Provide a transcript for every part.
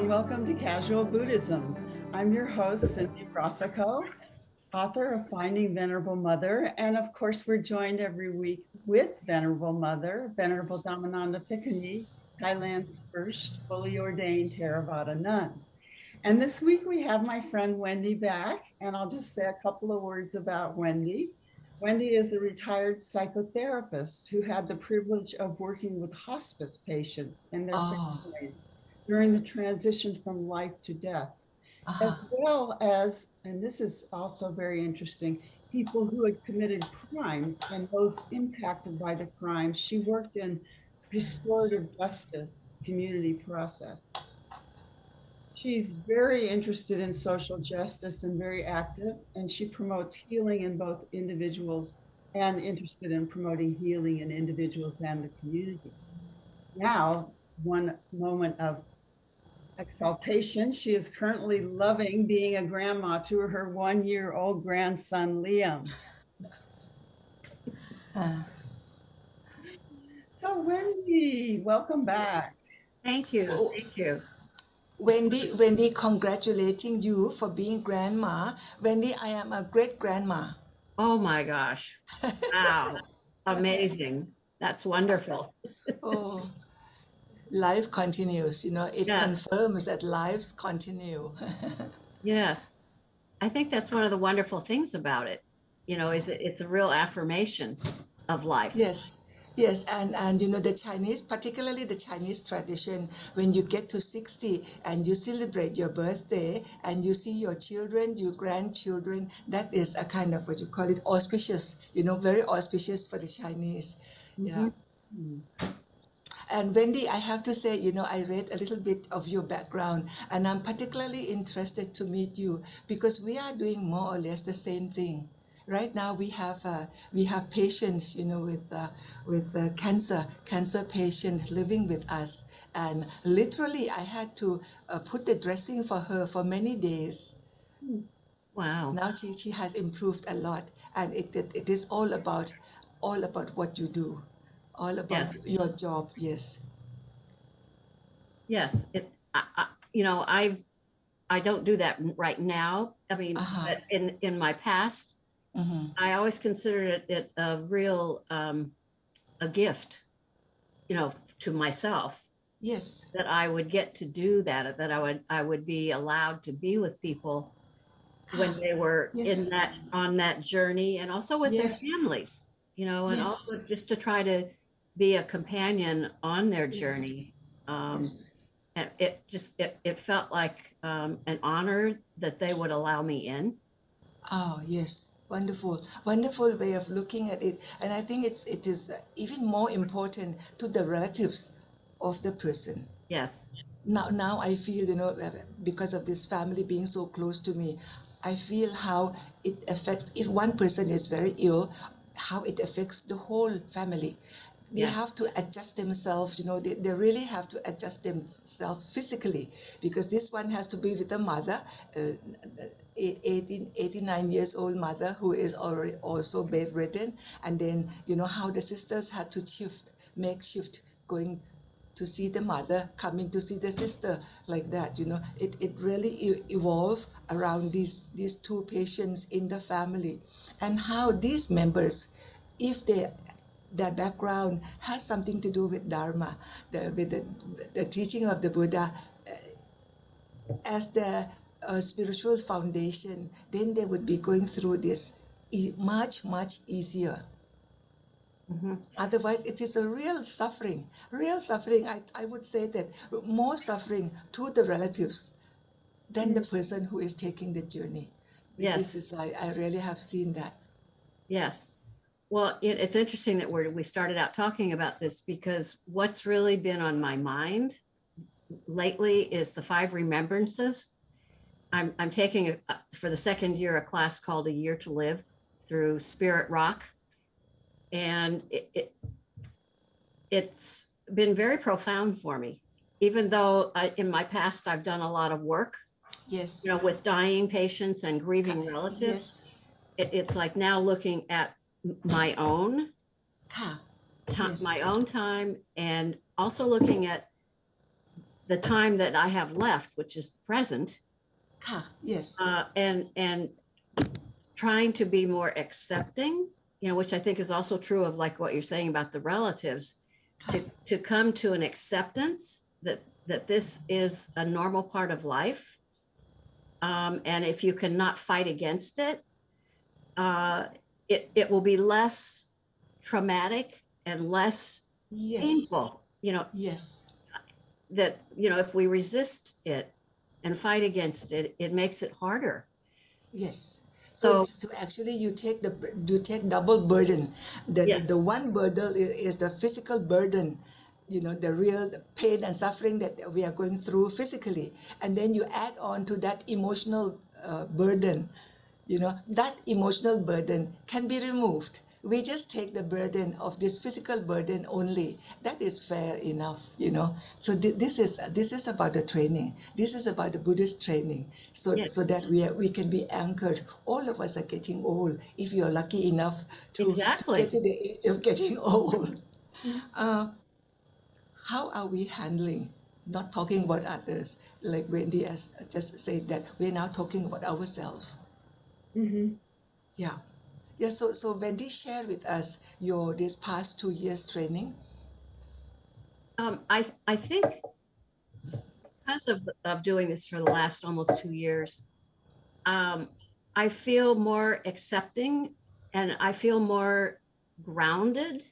and welcome to Casual Buddhism. I'm your host, Cindy Rasicot, author of Finding Venerable Mother. And of course, we're joined every week with Venerable Mother, Venerable Dhammananda and Thailand's first fully ordained Theravada nun. And this week we have my friend Wendy back, and I'll just say a couple of words about Wendy. Wendy is a retired psychotherapist who had the privilege of working with hospice patients and their families during the transition from life to death, as well as, and this is also very interesting, people who had committed crimes and those impacted by the crimes. She worked in restorative justice community process. She's very interested in social justice and very active, and she promotes healing in both individuals and interested in promoting healing in individuals and the community. Now, one moment of exaltation. She is currently loving being a grandma to her 1-year-old grandson, Liam. So Wendy, welcome back. Thank you. Thank you. Wendy, congratulating you for being grandma. Wendy, I am a great grandma. Oh my gosh. Wow. Amazing. That's wonderful. Oh, life continues, it confirms that lives continue. Yes. I think that's one of the wonderful things about it, is it's a real affirmation of life. Yes. Yes, and the Chinese, particularly the Chinese tradition, when you get to 60 and you celebrate your birthday and you see your children, your grandchildren, that is a kind of what you call it auspicious, very auspicious for the Chinese. Yeah. Mm-hmm. And Wendy, I have to say, I read a little bit of your background, and I'm particularly interested to meet you because we are doing more or less the same thing. Right now, we have patients, with cancer patient living with us, and literally, I had to put the dressing for her for many days. Wow! Now she has improved a lot, and it is all about what you do, all about your job. Yes. Yes. I don't do that right now. I mean, but in my past. Mm-hmm. I always considered it a real a gift, to myself. Yes. That I would get to do that. That I would be allowed to be with people when they were on that journey, and also with their families, and also just to try to be a companion on their journey. And it felt like an honor that they would allow me in. Oh, yes. Wonderful way of looking at it. And I think it is even more important to the relatives of the person. Yes. Now I feel, because of this family being so close to me, I feel how it affects, if one person is very ill, how it affects the whole family. They have to adjust themselves, they really have to adjust themselves physically, because this one has to be with the mother, 89 years old mother who is already also bedridden, and then how the sisters had to make shift, going to see the mother, coming to see the sister, like that. It really evolved around these two patients in the family, and how these members, if their background has something to do with Dharma, with the teaching of the Buddha as the spiritual foundation, then they would be going through this much, much easier. Mm-hmm. Otherwise, it is a real suffering. I would say that more suffering to the relatives than the person who is taking the journey. Yes. This is, I really have seen that. Yes. Well, it's interesting that we started out talking about this, because what's really been on my mind lately is the 5 remembrances. I'm taking for the second year a class called A Year to Live through Spirit Rock, and it's been very profound for me. Even though in my past I've done a lot of work, with dying patients and grieving relatives. It's like now looking at my own my own time, and also looking at the time that I have left, which is the present, yes, and trying to be more accepting, which I think is also true of like what you're saying about the relatives, to come to an acceptance that this is a normal part of life. And if you cannot fight against it, it will be less traumatic and less painful, yes, that, if we resist it and fight against it, it makes it harder. Yes. So actually you take double burden. The one burden is the physical burden, the real pain and suffering that we are going through physically. And then you add on to that emotional burden. That emotional burden can be removed. We just take the burden of this physical burden only. That is fair enough. So this is about the training. This is about the Buddhist training, so that we can be anchored. All of us are getting old. If you are lucky enough to get to the age of getting old, how are we handling? Not talking about others, like Wendy has just said, that we're now talking about ourselves. Mm-hmm. Yeah. So Wendy, share with us this past 2 years training. I think because of doing this for the last almost 2 years, I feel more accepting, and I feel more grounded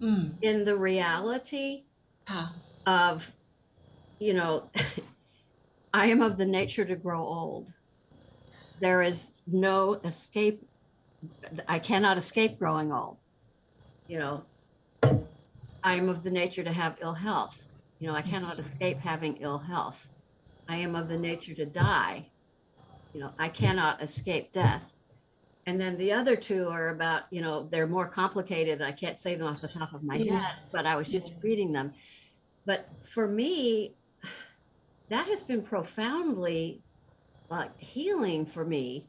in the reality of, I am of the nature to grow old. There is no escape. I cannot escape growing old. I am of the nature to have ill health. I cannot escape having ill health. I am of the nature to die. I cannot escape death. And then the other two are about, they're more complicated. I can't say them off the top of my head, but I was just reading them. But for me, that has been profoundly healing for me.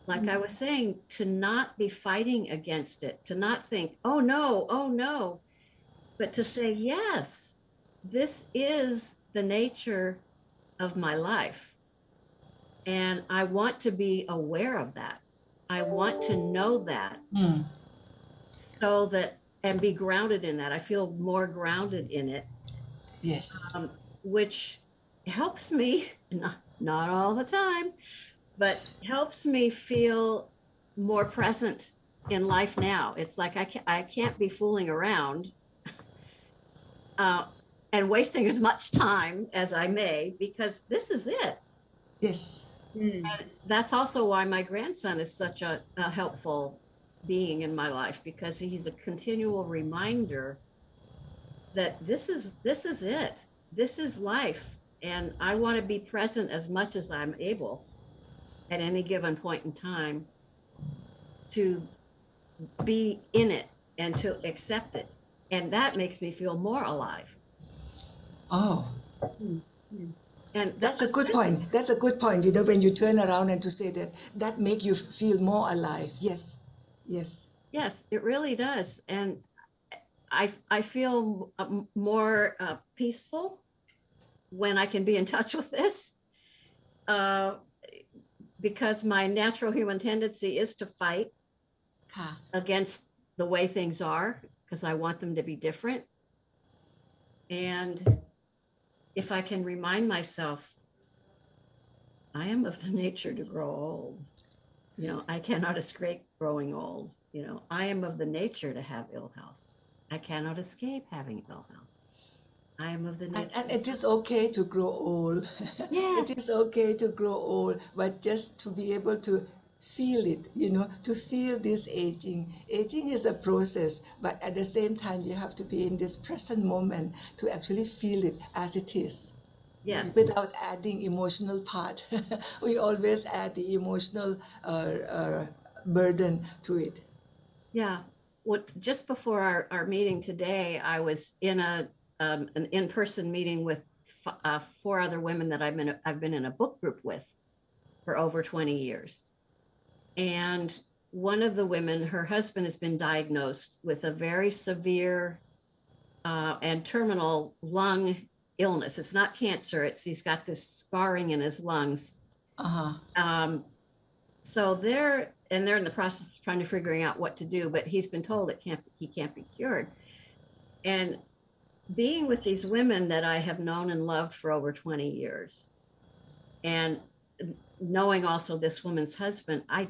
Like I was saying, to not be fighting against it, to not think, oh no, but to say, yes, this is the nature of my life. And I want to be aware of that. I want to know that, so that, and be grounded in that. I feel more grounded in it. Yes. Which helps me, not all the time, but helps me feel more present in life now. It's like I can't be fooling around and wasting as much time as I may, because this is it. Yes. And that's also why my grandson is such a helpful being in my life, because he's a continual reminder that this is it. This is life. And I want to be present as much as I'm able at any given point in time, to be in it and to accept it. And that makes me feel more alive. Oh. And that's a good point. That's a good point. When you turn around and to say that make you feel more alive. Yes. Yes, it really does. And I feel more peaceful when I can be in touch with this, because my natural human tendency is to fight against the way things are, because I want them to be different. And if I can remind myself, I am of the nature to grow old. I cannot escape growing old. I am of the nature to have ill health. I cannot escape having ill health. I am of the nature. And it is okay to grow old. Yes. It is okay to grow old, but just to be able to feel it, to feel this aging. Aging is a process, but at the same time, you have to be in this present moment to actually feel it as it is. Yes. Without adding emotional part. We always add the emotional burden to it. Yeah. Just before our meeting today, I was in an in-person meeting with 4 other women that I've been in a book group with for over 20 years. And one of the women, her husband has been diagnosed with a very severe and terminal lung illness. It's not cancer. He's got this scarring in his lungs. So they're in the process of trying to figuring out what to do, but he's been told he can't be cured. And being with these women that I have known and loved for over 20 years, and knowing also this woman's husband, I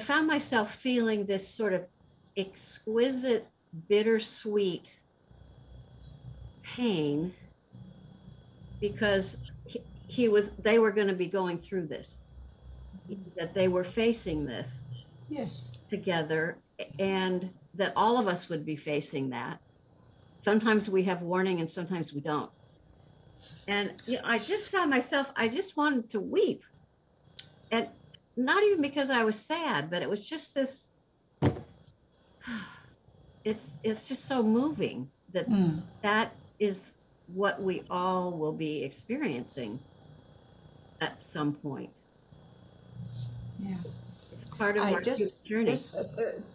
found myself feeling this sort of exquisite, bittersweet pain, because they were going to be going through this, that they were facing this together, and that all of us would be facing that. Sometimes we have warning and sometimes we don't. And I just found myself, I just wanted to weep. And not even because I was sad, but it was just this, it's just so moving that is what we all will be experiencing at some point. Yeah. It's part of our journey.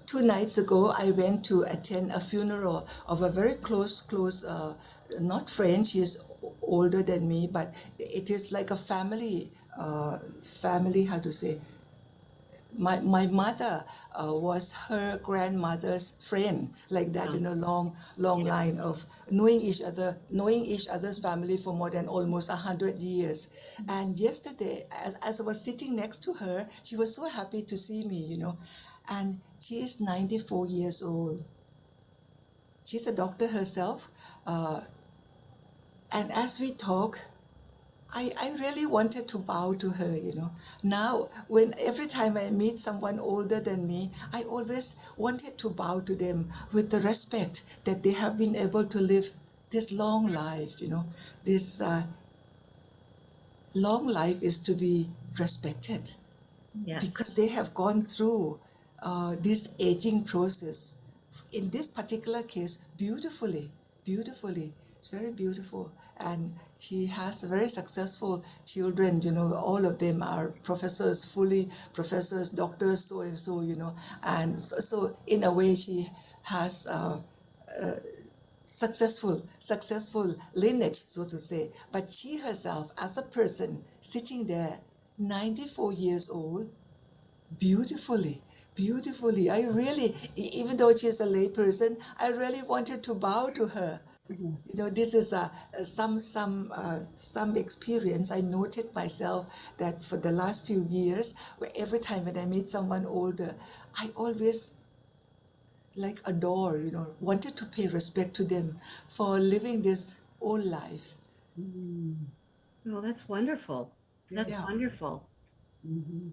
2 nights ago, I went to attend a funeral of a very close, not friend. She is older than me, but it is like a family, how to say, my mother was her grandmother's friend, like that, long line of knowing each other's family for more than almost 100 years. And yesterday, as I was sitting next to her, she was so happy to see me, and she is 94 years old. She's a doctor herself, and as we talk, I really wanted to bow to her, Now, every time I meet someone older than me, I always wanted to bow to them with the respect that they have been able to live this long life, This long life is to be respected. Yes. Because they have gone through this aging process. In this particular case, beautifully. It's very beautiful. And she has very successful children, all of them are professors, doctors, so and so, And so in a way, she has successful lineage, so to say. But she herself, as a person, sitting there, 94 years old, beautifully. I really, even though she is a lay person, I really wanted to bow to her. This is some experience. I noted myself that for the last few years, where every time when I meet someone older, I always adore, wanted to pay respect to them for living this old life. Oh, that's wonderful. That's wonderful. Mm-hmm.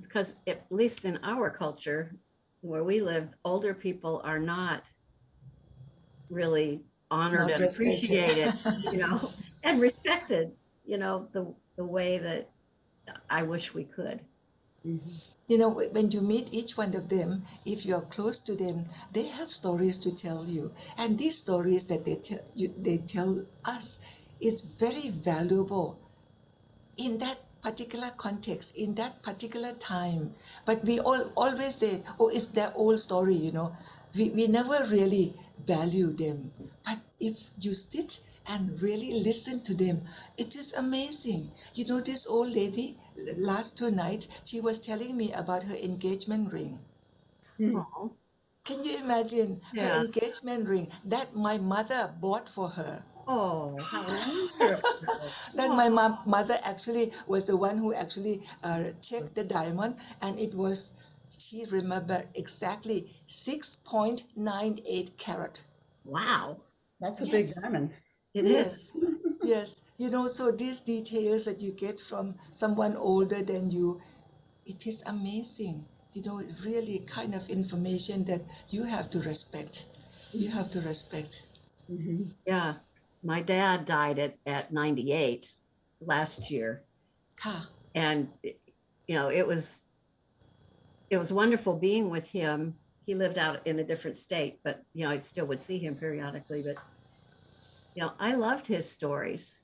Because at least in our culture, where we live, older people are not really honored and appreciated, and respected, the way that I wish we could. Mm-hmm. When you meet each one of them, if you're close to them, they have stories to tell you. And these stories that they tell us is very valuable in that particular context, in that particular time. But we always say, oh, it's their old story, We never really value them. But if you sit and really listen to them, it is amazing. This old lady, last 2 nights, she was telling me about her engagement ring. Oh. Can you imagine her engagement ring that my mother bought for her? Oh, how wonderful. Then my mother actually was the one who actually checked the diamond, and it was, she remembered exactly 6.98 carat. Wow. That's a big diamond. It is. Yes. So these details that you get from someone older than you, it is amazing. Really kind of information that you have to respect. You have to respect. Mm-hmm. Yeah. My dad died at 98 last year. And, it was wonderful being with him. He lived out in a different state, but, I still would see him periodically. But, I loved his stories.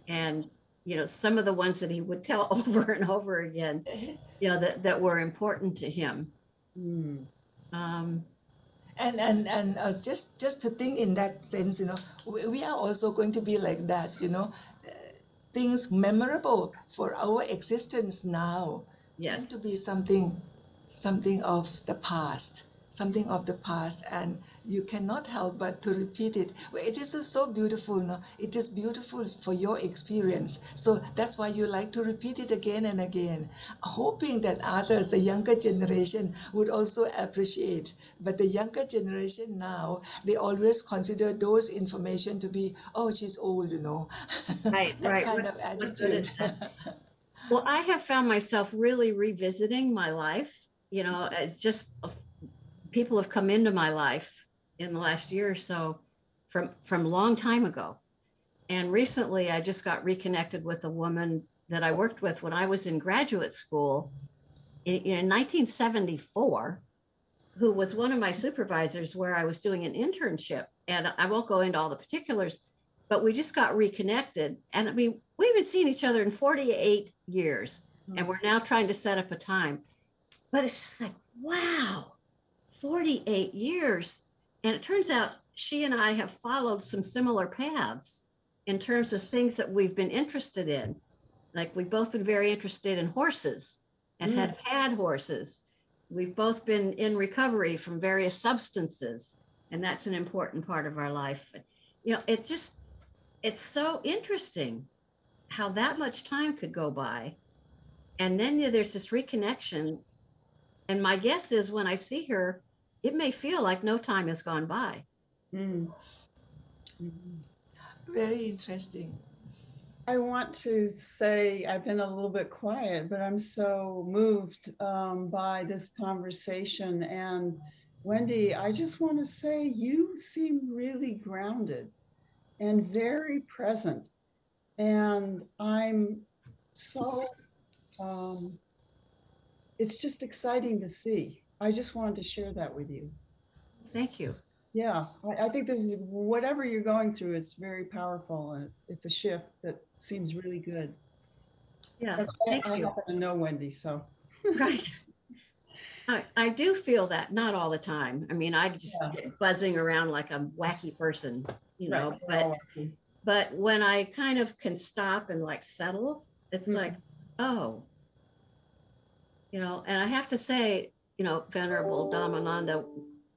And, some of the ones that he would tell over and over again, that were important to him. And just to think in that sense, we are also going to be like that, things memorable for our existence now Yes. tend to be something of the past, and you cannot help but to repeat it. Well, it is so beautiful, no? It is beautiful for your experience, so that's why you like to repeat it again and again, hoping that others, the younger generation, would also appreciate. But the younger generation now, they always consider those information to be, oh, she's old, Right, that right. kind of What good attitude. is that? Well, I have found myself really revisiting my life. Just people have come into my life in the last year or so from a long time ago. And recently, I just got reconnected with a woman that I worked with when I was in graduate school in 1974, who was one of my supervisors where I was doing an internship. And I won't go into all the particulars, but we just got reconnected. And I mean, we've been seeing each other in 48 years, and we're now trying to set up a time. But it's just like, wow, 48 years. And it turns out she and I have followed some similar paths in terms of things that we've been interested in. Like we've both been very interested in horses and had horses. We've both been in recovery from various substances, and that's an important part of our life. It's so interesting how that much time could go by. And then there's this reconnection. And my guess is when I see her, it may feel like no time has gone by. Mm. Very interesting. I want to say I've been a little bit quiet, but I'm so moved by this conversation. And Wendy, I just want to say you seem really grounded and very present. And I'm so, it's just exciting to see. I just wanted to share that with you. Thank you. Yeah, I think this is whatever you're going through, it's very powerful, and it's a shift that seems really good. Yeah, But thank I you. happen to know Wendy, so. Right. I do feel that, not all the time. I mean, I just get buzzing around like a wacky person, Right. but when I kind of can stop and like settle, it's like, oh, and I have to say, Venerable Dhammananda,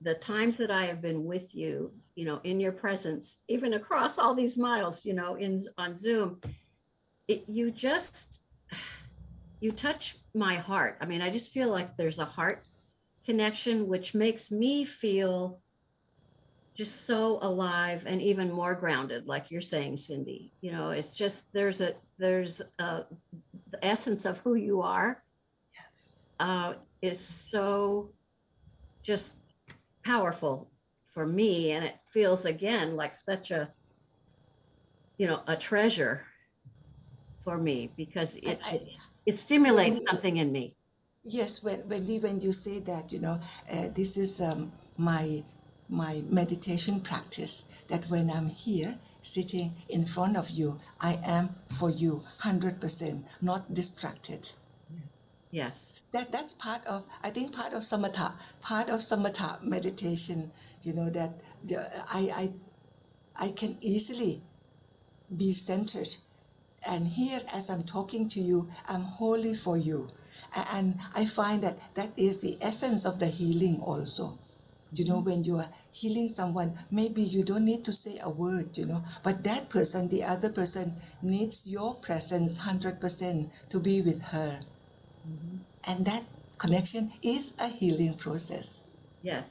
the times that I have been with you, in your presence, even across all these miles, on Zoom, you touch my heart. I mean, I just feel like there's a heart connection, which makes me feel just so alive and even more grounded, like you're saying, Cindy. It's just there's the essence of who you are. Yes. Is so just powerful for me, and it feels again like such a treasure for me, because it stimulates something in me. Yes, when you say that, this is my meditation practice, that when I'm here sitting in front of you, I am for you 100%, not distracted. Yes. That's part of, I think, part of samatha meditation, that I can easily be centered. And here, as I'm talking to you, I'm wholly for you. And I find that is the essence of the healing also. When you are healing someone, maybe you don't need to say a word, but that person, the other person, needs your presence 100% to be with her. Mm-hmm. And that connection is a healing process. Yes.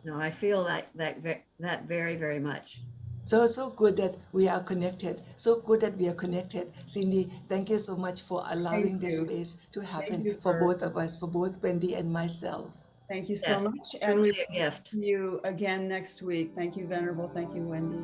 No, I feel that very, very much. So good that we are connected. Cindy, thank you so much for allowing this space to happen for both of us, for both Wendy and myself. Thank you so much. And we will see you again next week. Thank you, Venerable. Thank you, Wendy.